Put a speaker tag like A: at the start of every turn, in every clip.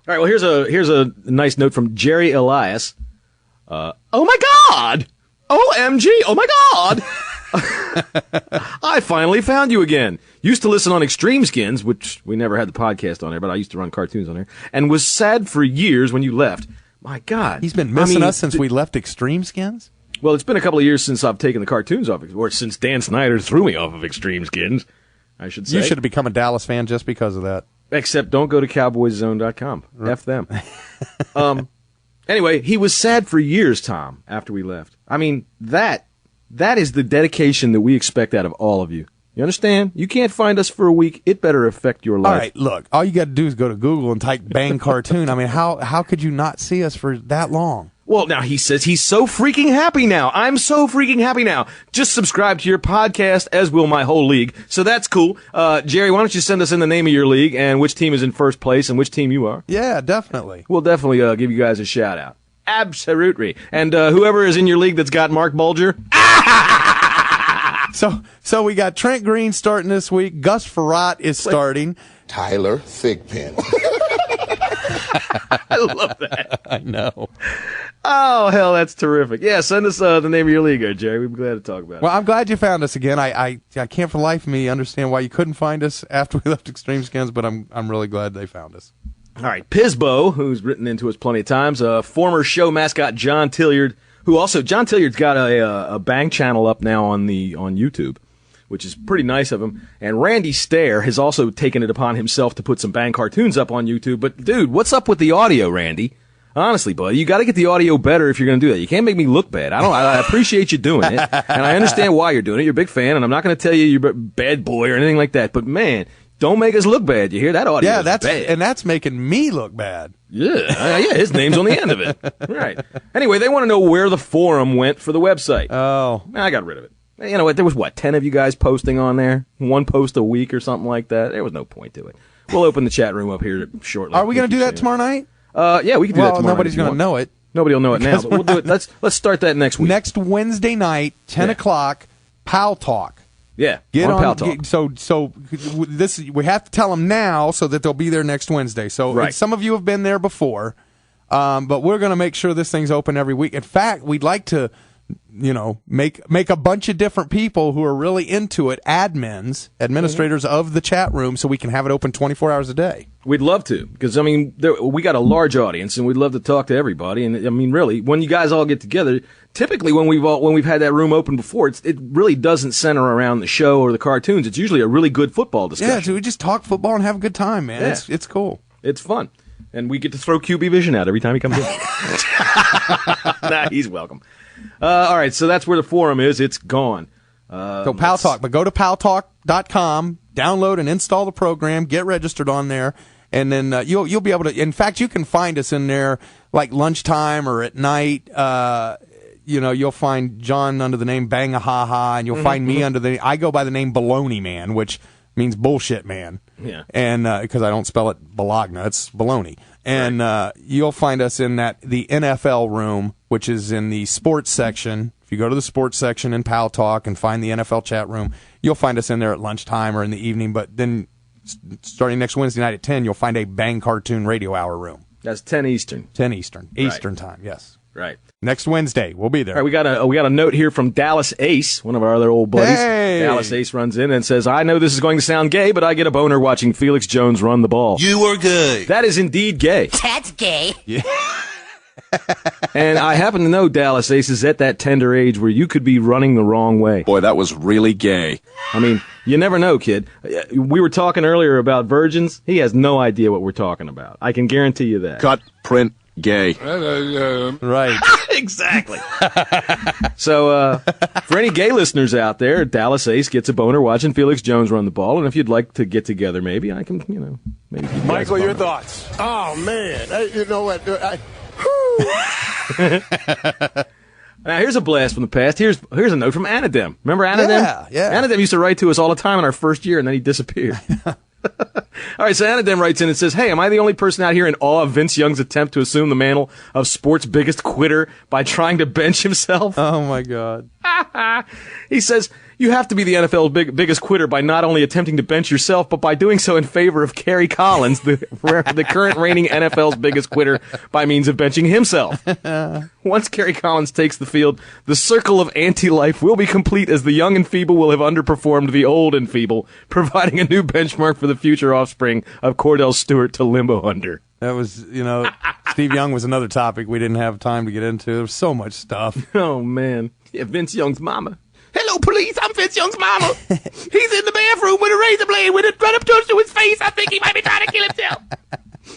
A: All right, well, here's a nice note from Jerry Elias. Oh, my God! OMG! Oh, my God! I finally found you again. Used to listen on Extreme Skins, which we never had the podcast on there, but I used to run cartoons on there, and was sad for years when you left. My God.
B: He's been missing us since we left Extreme Skins?
A: Well, it's been a couple of years since I've taken the cartoons off, or since Dan Snyder threw me off of Extreme Skins, I should say.
B: You should have become a Dallas fan just because of that.
A: Except don't go to cowboyzone.com. F them. Anyway, he was sad for years, Tom, after we left. I mean, that is the dedication that we expect out of all of you. You understand? You can't find us for a week. It better affect your life.
B: All right, look, all you got to do is go to Google and type Bang Cartoon. I mean, how could you not see us for that long?
A: Well, now he says he's so freaking happy now. I'm so freaking happy now. Just subscribe to your podcast, as will my whole league. So that's cool. Jerry, why don't you send us in the name of your league and which team is in first place and which team you are?
B: Yeah, definitely.
A: We'll definitely give you guys a shout out. Absolutely. And whoever is in your league that's got Mark Bulger.
B: So we got Trent Green starting this week. Gus Farrat is starting.
C: Tyler Thigpen.
A: I love that.
B: I know.
A: Oh, hell, that's terrific. Yeah, send us the name of your league, Jerry. We'd be glad to talk about it.
B: Well, I'm glad you found us again. I can't for the life of me understand why you couldn't find us after we left Extreme Skins, but I'm really glad they found us.
A: All right, Pisbo, who's written into us plenty of times, former show mascot John Tilliard, John Tilliard's got a Bang channel up now on YouTube, which is pretty nice of him. And Randy Stair has also taken it upon himself to put some Bang cartoons up on YouTube. But, dude, what's up with the audio, Randy? Honestly, buddy, you got to get the audio better if you're going to do that. You can't make me look bad. I appreciate you doing it, and I understand why you're doing it. You're a big fan, and I'm not going to tell you you're a bad boy or anything like that. But, man, don't make us look bad. You hear that audio?
B: Yeah,
A: bad.
B: And that's making me look bad.
A: Yeah, his name's on the end of it. Right. Anyway, they want to know where the forum went for the website.
B: Oh.
A: I got rid of it. You know what? There was, 10 of you guys posting on there? One post a week or something like that? There was no point to it. We'll open the chat room up here shortly.
B: Are we going to do that tomorrow night?
A: Yeah, we can do that tomorrow.
B: Well, nobody's going to know it.
A: Nobody will know it now, but we'll do it. Let's start that next week.
B: Next Wednesday night, 10 o'clock, Pal Talk.
A: Yeah,
B: get on
A: Pal Talk.
B: So this we have to tell them now so that they'll be there next Wednesday. So
A: right.
B: Some of you have been there before, but we're going to make sure this thing's open every week. In fact, we'd like to, make a bunch of different people who are really into it administrators of the chat room, so we can have it open 24 hours a day.
A: We'd love to, because we got a large audience, and we'd love to talk to everybody. And I mean, really, when you guys all get together, typically when we've had that room open before, it really doesn't center around the show or the cartoons. It's usually a really good football discussion.
B: Yeah, so we just talk football and have a good time, man.
A: Yeah.
B: It's cool.
A: It's fun, and we get to throw QB Vision out every time he comes in. Nah, he's welcome. All right, so that's where the forum is. It's gone.
B: So Pal Talk, but go to paltalk.com, download and install the program, get registered on there, and then you'll be able to. In fact, you can find us in there like lunchtime or at night. You'll find John under the name Bang-a-ha-ha, and you'll find me under I go by the name Baloney Man, which means bullshit man.
A: Yeah.
B: And because I don't spell it Bologna, it's baloney. And
A: right.
B: You'll find us in the NFL room, which is in the sports section. If you go to the sports section in Pal Talk and find the NFL chat room, you'll find us in there at lunchtime or in the evening. But then starting next Wednesday night at 10, you'll find a Bang Cartoon Radio Hour room.
A: That's 10 Eastern.
B: 10 Eastern. Eastern time, yes.
A: Right.
B: Next Wednesday, we'll be there.
A: All right, we got a note here from Dallas Ace, one of our other old buddies.
B: Hey!
A: Dallas Ace runs in and says, I know this is going to sound gay, but I get a boner watching Felix Jones run the ball.
C: You were good.
A: That is indeed gay.
D: That's gay.
B: Yeah.
A: And I happen to know Dallas Ace is at that tender age where you could be running the wrong way.
E: Boy, that was really gay.
A: I mean, you never know, kid. We were talking earlier about virgins. He has no idea what we're talking about. I can guarantee you that.
E: Cut, print, gay.
B: Right.
A: Exactly. So, for any gay listeners out there, Dallas Ace gets a boner watching Felix Jones run the ball, and if you'd like to get together, maybe I can, maybe.
F: Michael, your thoughts?
C: Oh, man. You know what?
A: Now, here's a blast from the past. Here's a note from Anadem. Remember Anadem?
B: Yeah.
A: Anadem used to write to us all the time in our first year, and then he disappeared. All right, so Anadem writes in and says, hey, am I the only person out here in awe of Vince Young's attempt to assume the mantle of sports' biggest quitter by trying to bench himself?
B: Oh, my God.
A: He says, you have to be the NFL's biggest quitter by not only attempting to bench yourself, but by doing so in favor of Kerry Collins, the current reigning NFL's biggest quitter by means of benching himself. Once Kerry Collins takes the field, the circle of anti-life will be complete as the young and feeble will have underperformed the old and feeble, providing a new benchmark for the future offspring of Cordell Stewart to limbo under.
B: That was, Steve Young was another topic we didn't have time to get into. There was so much stuff.
A: Oh, man. Yeah, Vince Young's mama. Hello, police. I'm Vince Young's mama. He's in the bathroom with a razor blade with it right up to his face. I think he might be trying to kill himself.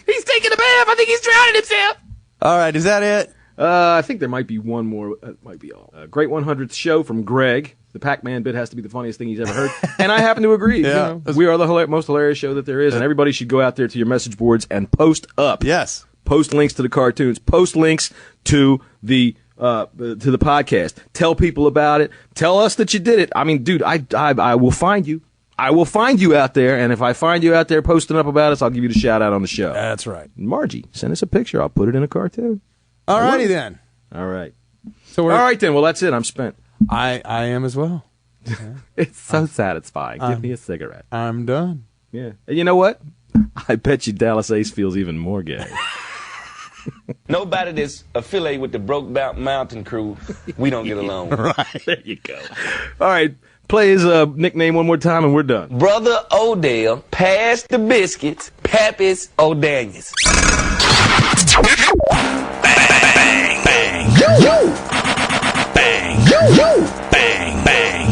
A: He's taking a bath. I think he's drowning himself.
B: All right, is that it?
A: I think there might be one more. That might be all. Great 100th show from Greg. The Pac-Man bit has to be the funniest thing he's ever heard. And I happen to agree.
B: Yeah.
A: We are the most hilarious show that there is, and everybody should go out there to your message boards and post up.
B: Yes.
A: Post links to the cartoons. Post links to the podcast. Tell people about it. Tell us that you did it. I mean, dude, I will find you. I will find you out there, and if I find you out there posting up about us, I'll give you the shout out on the show.
B: That's right.
A: Margie, send us a picture. I'll put it in a cartoon.
B: All righty then.
A: All right.
B: So
A: all right then. Well, that's it. I'm spent.
B: I am as well.
A: Yeah. It's so satisfying. Give me a cigarette.
B: I'm done.
A: Yeah. And you know what? I bet you Dallas Ace feels even more gay.
D: Nobody that's affiliated with the Brokeback Mountain Crew, we don't get along.
A: Right. There you go. All right. Play his nickname one more time and we're done.
D: Brother Odell, pass the biscuits, Pappy's O'Daniels.
F: Bang, bang. Bang. Bang, bang.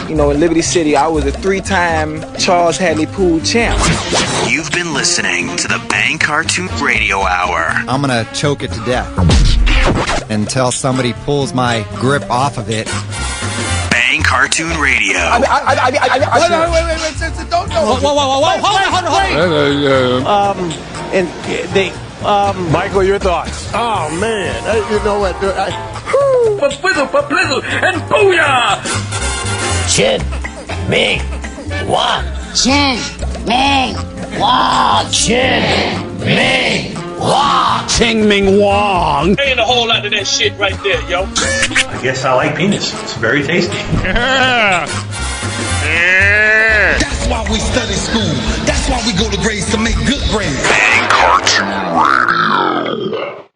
G: You know, in Liberty City, I was a 3-time Charles Hadley Pool champ.
F: You've been listening to the Bang Cartoon Radio Hour.
H: I'm gonna choke it to death until somebody pulls my grip off of it.
F: Bang Cartoon Radio.
C: Wait, don't.
G: Hold on. And they,
C: Michael, your thoughts? Oh, man. You know what?
I: And booyah!
J: Chin, Ming, Wong. Chin, Ming, Wong. Chin, Ming, Wong.
I: Ching Ming Wong. Ain't a whole lot of that shit right there, yo.
K: I guess I like penis. It's very tasty.
L: That's why we study school. That's why we go to grades to make good grades.
F: Bang Cartoon Radio.